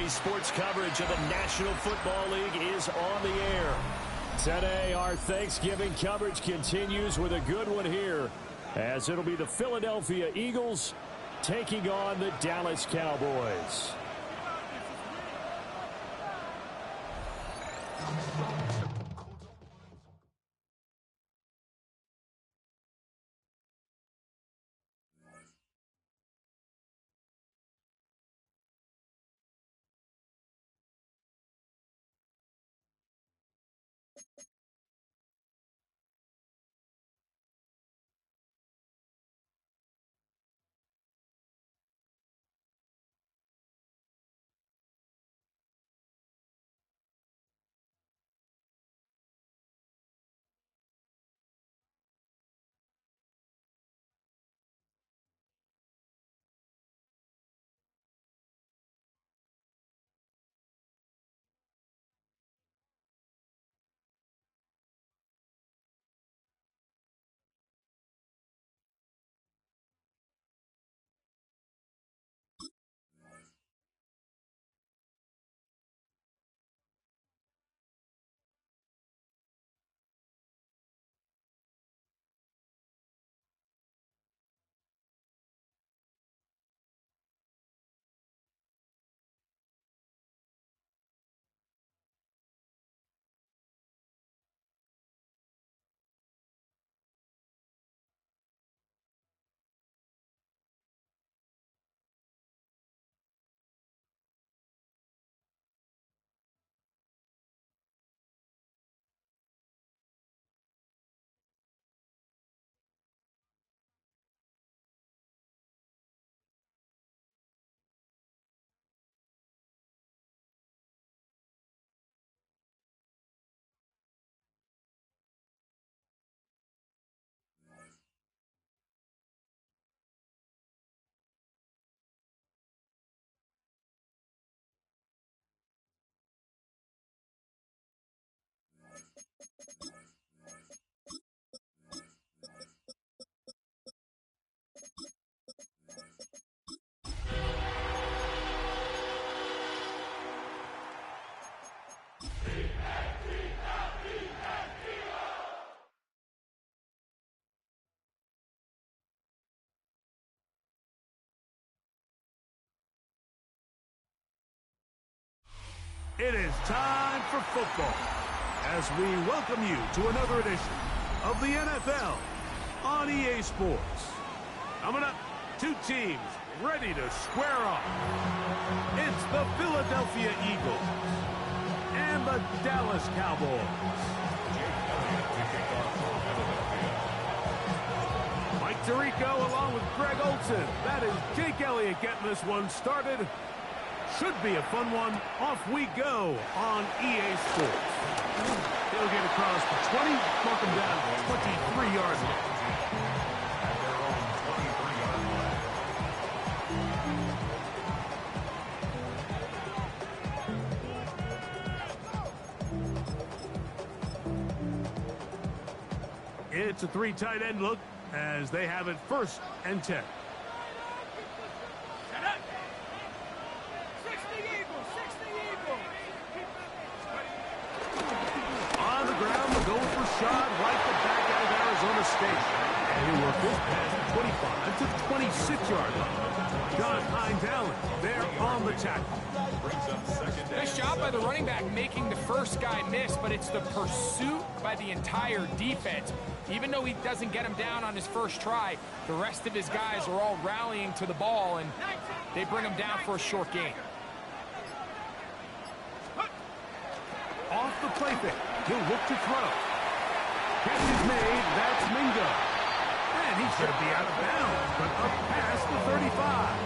Sports coverage of the National Football League is on the air. Today, our Thanksgiving coverage continues with a good one here, as it'll be the Philadelphia Eagles taking on the Dallas Cowboys. It is time for football as we welcome you to another edition of the NFL on EA Sports. Coming up, two teams ready to square off. It's the Philadelphia Eagles and the Dallas Cowboys. Mike Tirico along with Greg Olsen. That is Jake Elliott getting this one started. Should be a fun one. Off we go on EA Sports. He'll get across the 20, mark him down to 23-yard line. It's a three tight end look as they have it 1st and 10. Shot right the back out of Arizona State. And he'll work this past the 25 to 26-yard line. John Hines Allen there on the tackle. Nice job by the running back making the first guy miss, but it's the pursuit by the entire defense. Even though he doesn't get him down on his first try, the rest of his guys are all rallying to the ball, and they bring him down for a short gain. Off the play fake, he'll look to throw. Catch is made, that's Mingo. And he should be out of bounds, but up past the 35.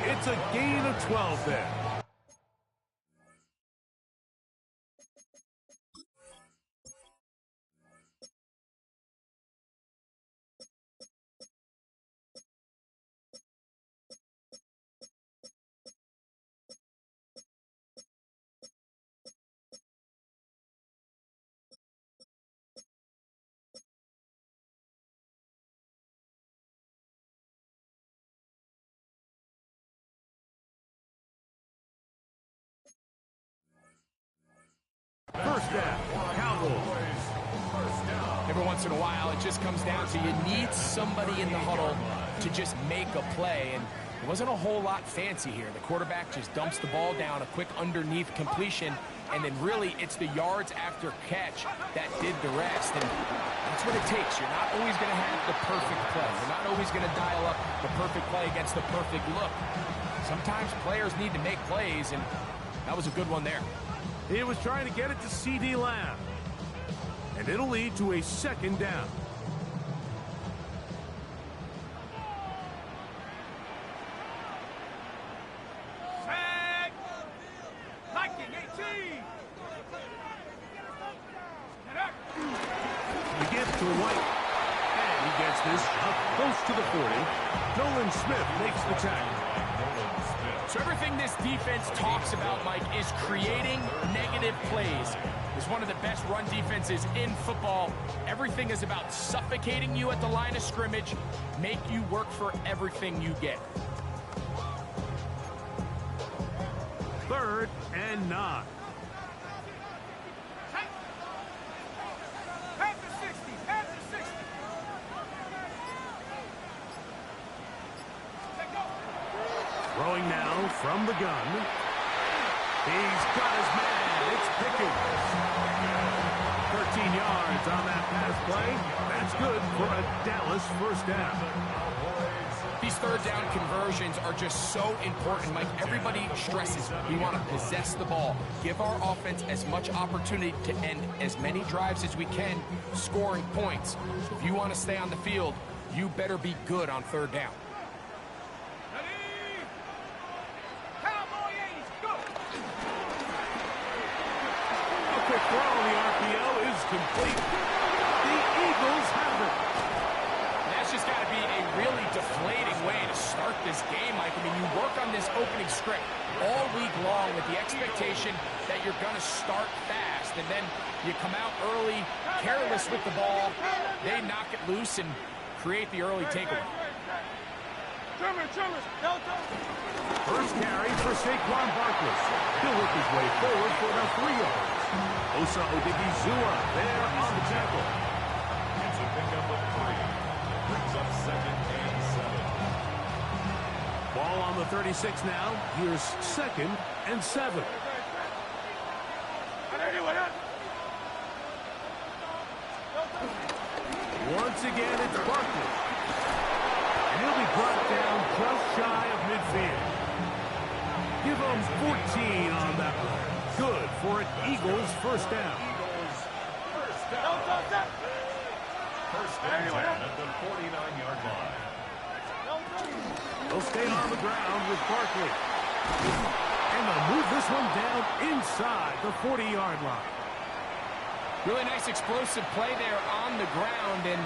It's a gain of 12 there. every once in a while, it just comes down to you need somebody in the huddle to just make a play. And it wasn't a whole lot fancy here. The quarterback just dumps the ball down, a quick underneath completion, and then really it's the yards after catch that did the rest. And that's what it takes. You're not always going to have the perfect play. You're not always going to dial up the perfect play against the perfect look. Sometimes players need to make plays, and that was a good one there. He was trying to get it to C.D. Lamb. And it'll lead to a second down. Tag! Liking 18! The gift to White. And he gets this up close to the 40. Nolan Smith makes the tackle. So everything this defense talks about, Mike, is creating negative plays. It's one of the best run defenses in football. Everything is about suffocating you at the line of scrimmage, make you work for everything you get. 3rd and 9. Throwing now from the gun. He's got his man. It's Pickens. 13 yards on that pass play. That's good for a Dallas first down. These third down conversions are just so important, Mike. Everybody stresses we want to possess the ball, give our offense as much opportunity to end as many drives as we can, scoring points. If you want to stay on the field, you better be good on third down. Throw on the RPO is complete. The Eagles have it. That's just got to be a really deflating way to start this game, Mike. I mean, you work on this opening script all week long with the expectation that you're going to start fast, and then you come out early, careless with the ball. They knock it loose and create the early takeaway. First carry for Saquon Barkley. He'll work his way forward for about 3 yards. Osa Odigizua there on the tackle. It's a pickup of 3. Brings up 2nd and 7. Ball on the 36 now. Here's 2nd and 7. Once again, it's Barkley. And he'll be brought down just shy of midfield. Give him 14 on that one. Good for an Eagles first down. First down. First and 10 at the 49-yard line. They'll stay on the ground with Barkley. And they'll move this one down inside the 40-yard line. Really nice explosive play there on the ground. And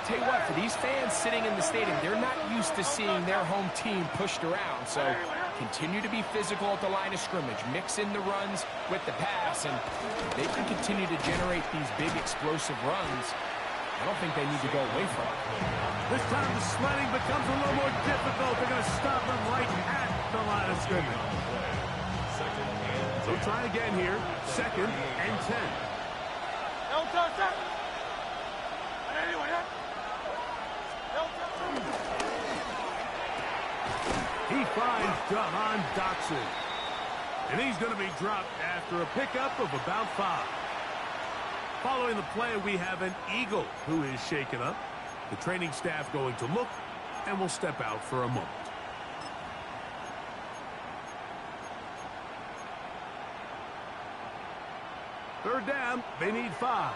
tell you what, for these fans sitting in the stadium, they're not used to seeing their home team pushed around. So continue to be physical at the line of scrimmage. Mix in the runs with the pass, and they can continue to generate these big explosive runs. I don't think they need to go away from it. This time the sledding becomes a little more difficult. They're going to stop them right at the line of scrimmage. So try again here. 2nd and 10. He finds Jahan Dotson. And he's going to be dropped after a pickup of about 5. Following the play, we have an Eagle who is shaken up. The training staff going to look, and will step out for a moment. Third down, they need 5.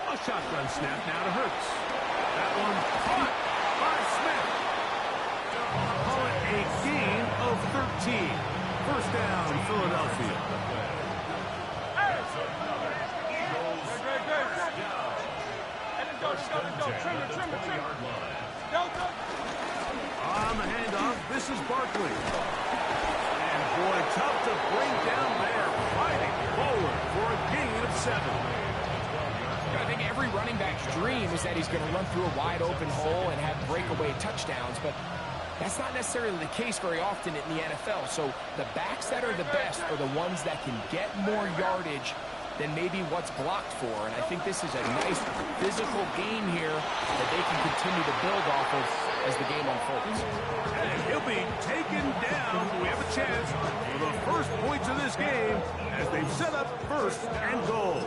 A shotgun snap now to Hurts. That one caught by Smith. Call it a gain of 13. First down, Philadelphia. On the handoff, this is Barkley. And boy, tough to bring down there. Fighting forward for a gain of 7. I think every running back's dream is that he's going to run through a wide open hole and have breakaway touchdowns, but That's not necessarily the case very often in the NFL. So the backs that are the best are the ones that can get more yardage than maybe what's blocked for. And I think this is a nice physical game here that they can continue to build off of as the game unfolds. And he'll be taken down. We have a chance for the first points of this game as they've set up first and goal.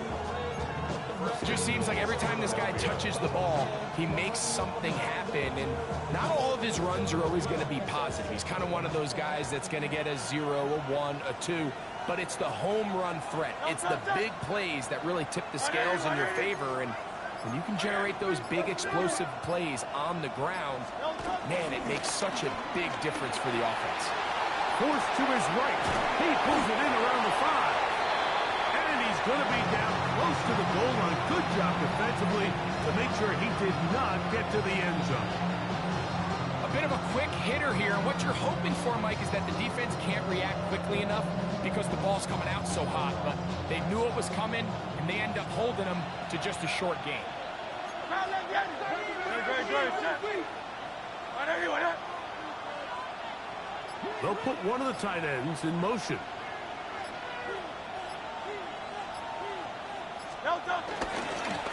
It just seems like every time this guy touches the ball, he makes something happen. And not all of his runs are always going to be positive. He's kind of one of those guys that's going to get a 0, a 1, a 2. But it's the home run threat. It's the big plays that really tip the scales in your favor. And when you can generate those big explosive plays on the ground, man, it makes such a big difference for the offense. Forced to his right. He pulls it in around the 5. And he's going to be down close to the goal line. Good job defensively to make sure he did not get to the end zone. A bit of a quick hitter here. And what you're hoping for, Mike, is that the defense can't react quickly enough because the ball's coming out so hot. But they knew it was coming, and they end up holding them to just a short game. They'll put one of the tight ends in motion.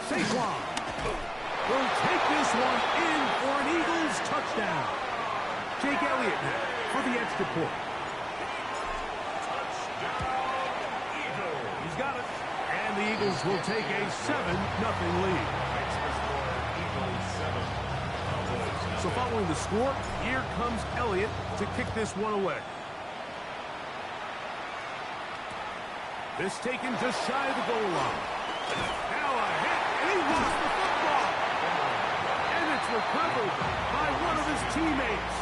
Saquon will take this one in for an Eagles touchdown. Jake Elliott now for the extra point. He's got it. And the Eagles will take a 7-0 lead. So following the score, here comes Elliott to kick this one away. This taken just shy of the goal line. Now a hit, and he lost the football. And it's recovered by one of his teammates.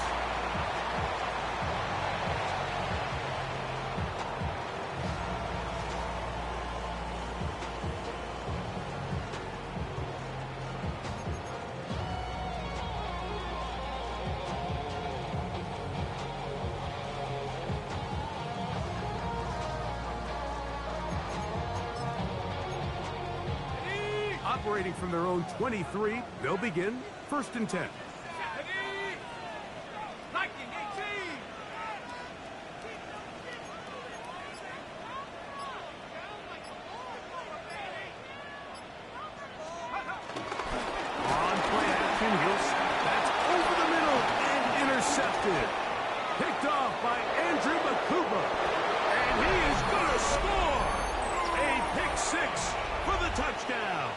Operating from their own 23, they'll begin 1st and 10. On play action, that's over the middle and intercepted. Picked off by Andrew Makuba. And he is going to score. A pick 6 for the touchdown.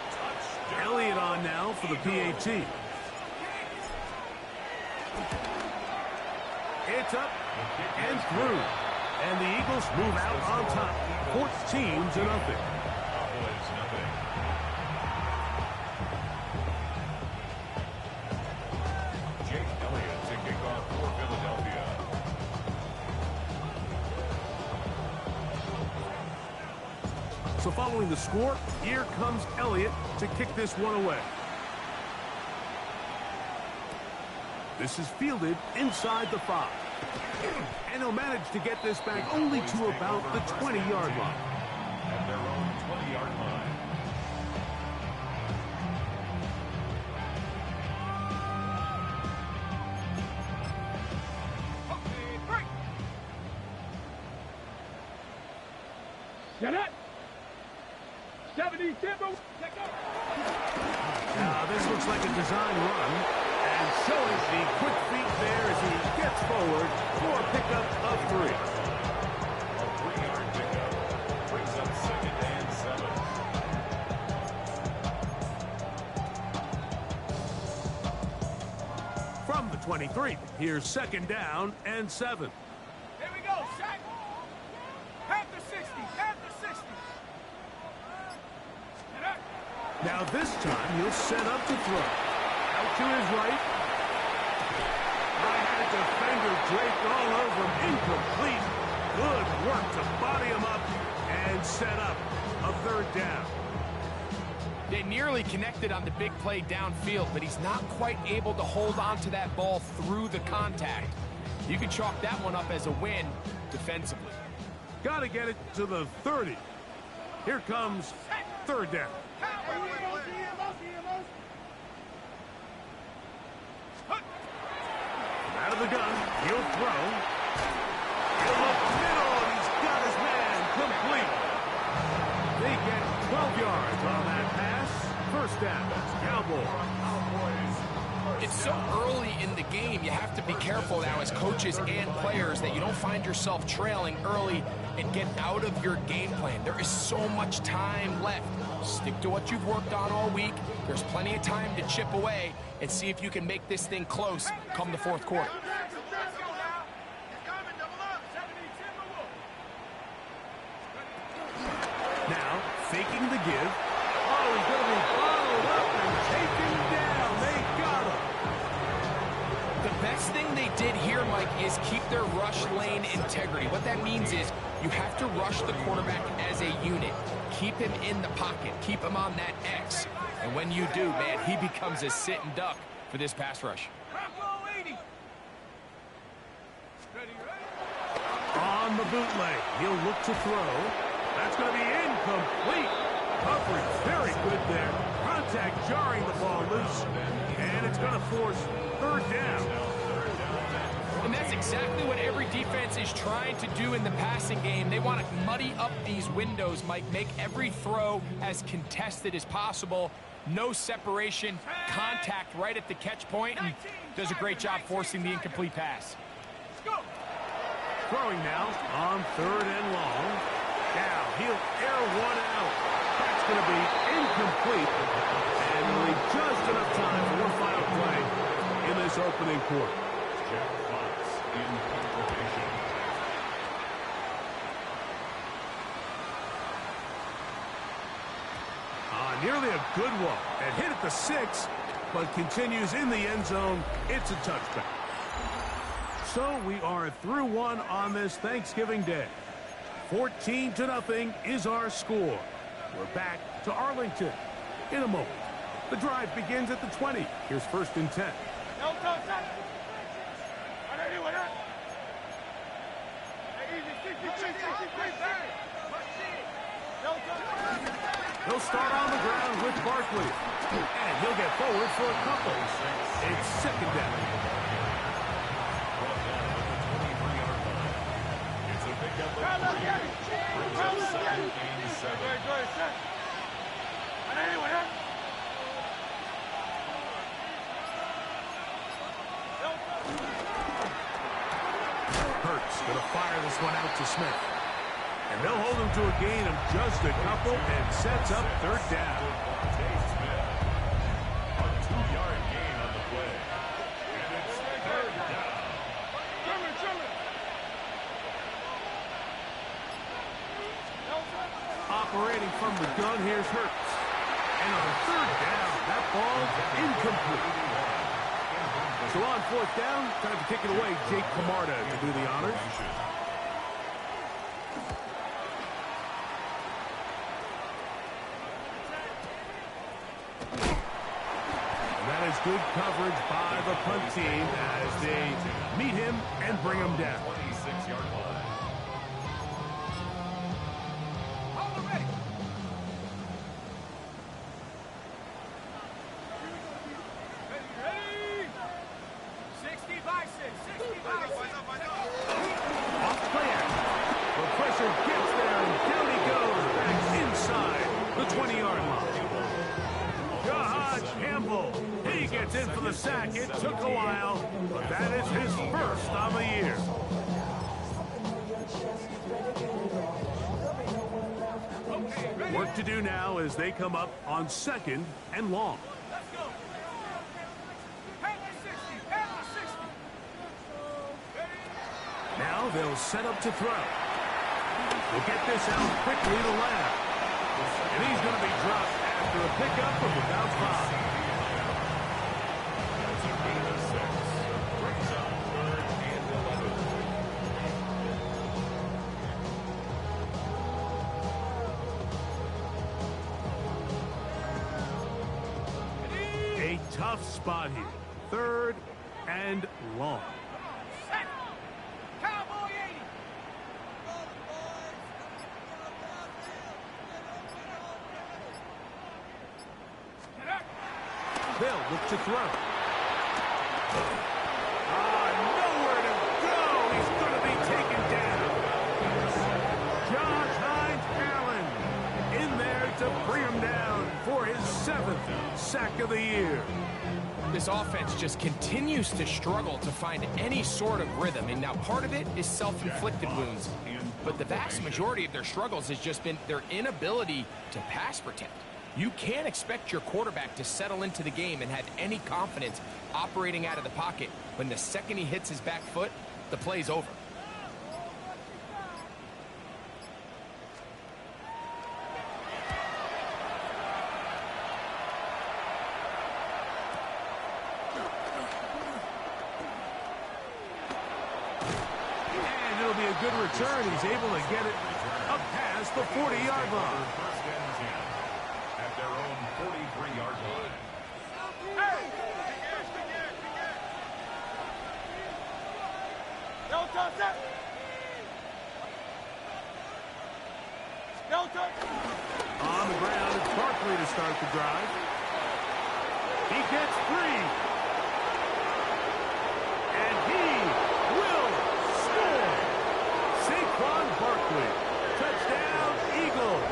Elliott on now for the PAT. It's up and through. And the Eagles move out on top. 14-0. Jake Elliott to kick off for Philadelphia. So following the score, here comes Elliott to kick this one away. This is fielded inside the 5. And he'll manage to get this back only to about the 20-yard line. At their own 20-yard line. Get it! 70, Now this looks like a design run. And showing the quick feet there as he gets forward for a pickup of 3. A 3-yard pickup brings up 2nd and 7. From the 23, here's 2nd down and 7. Here we go, Shaq. Half the 60, half the 60. Now this time he'll set up to throw. Out to his right. I had a defender draped all over him. Incomplete. Good work to body him up and set up a 3rd down. They nearly connected on the big play downfield, but he's not quite able to hold on to that ball through the contact. You can chalk that one up as a win defensively. Got to get it to the 30. Here comes 3rd down. Out of the gun. He'll throw. He'll look middle, and he's got his man complete. They get 12 yards on that pass. First down. Cowboys. It's so early in the game, you have to be careful now as coaches and players that you don't find yourself trailing early and get out of your game plan. There is so much time left. Stick to what you've worked on all week. There's plenty of time to chip away and see if you can make this thing close come the fourth quarter. Now, faking the give. Oh, he's going to be followed up and taken down. They got him. The best thing they did here, Mike, is keep their rush lane integrity. What that means is you have to rush the quarterback as a unit. Keep him in the pocket. Keep him on that X. And when you do, man, he becomes a sit-and duck for this pass rush. On the bootleg, he'll look to throw. That's going to be incomplete. Coverage very good there. Contact jarring the ball loose. And it's going to force third down. And that's exactly what every defense is trying to do in the passing game. They want to muddy up these windows, Mike, make every throw as contested as possible. No separation, contact right at the catch point, and does a great job forcing the incomplete pass. Throwing now on third and long. Now he'll air one out. That's going to be incomplete. And we'll leave just enough time for one final play in this opening quarter. Nearly a good one. And hit at the 6, but continues in the end zone. It's a touchback. So we are through one on this Thanksgiving Day. 14-0 is our score. We're back to Arlington in a moment. The drive begins at the 20. Here's first and 10. He'll start on the ground with Barkley. And he'll get forward for a couple. It's second down. It's a pickup of 3, Hurts going to fire this one out to Smith. And they'll hold him to a gain of just a couple and sets up third down. A 2-yard gain on the play. And it's third down. Operating from the gun, here's Hurts. And on third down, that ball's incomplete. So on fourth down, time to kick it away. Jake Camarda to do the honors. Good coverage by the punt team as they meet him and bring him down. 26-yard line. Off play action. The pressure gets there and down he goes back inside the 20-yard line. Josh Campbell. He gets in for the sack. It took a while, but that is his first on the year. Work to do now as they come up on second and long. Now they'll set up to throw. They'll get this out quickly to Lamb. And he's going to be dropped after a pickup of about 5. That's a gain of 6. Brings up third and 11. A tough spot here. Third and long. Cowboy 80. They'll look to throw. No 7th sack of the year. This offense just continues to struggle to find any sort of rhythm, and now part of it is self-inflicted wounds. But the vast majority of their struggles has just been their inability to pass protect. You can't expect your quarterback to settle into the game and have any confidence operating out of the pocket when the second he hits his back foot, the play's over. And it'll be a good return. He's able to get it up past the 40-yard line. First and 10 at their own 43-yard line. On the ground, it's Barkley to start the drive. He gets free. And he will score. Saquon Barkley. Touchdown, Eagles.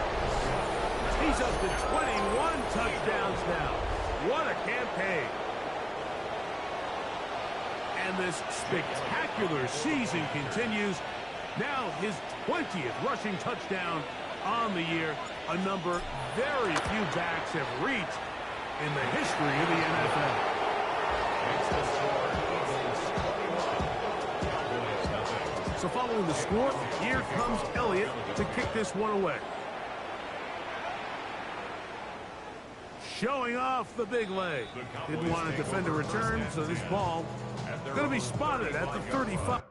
He's up to 21 touchdowns now. What a campaign. And this spectacular season continues. Now his 20th rushing touchdown on the year, a number very few backs have reached in the history of the NFL. Makes the score Eagles 21, Cowboys 0. So following the score, here comes Elliott to kick this one away. Showing off the big leg. Didn't want to defend a return, so this ball going to be spotted at the 35.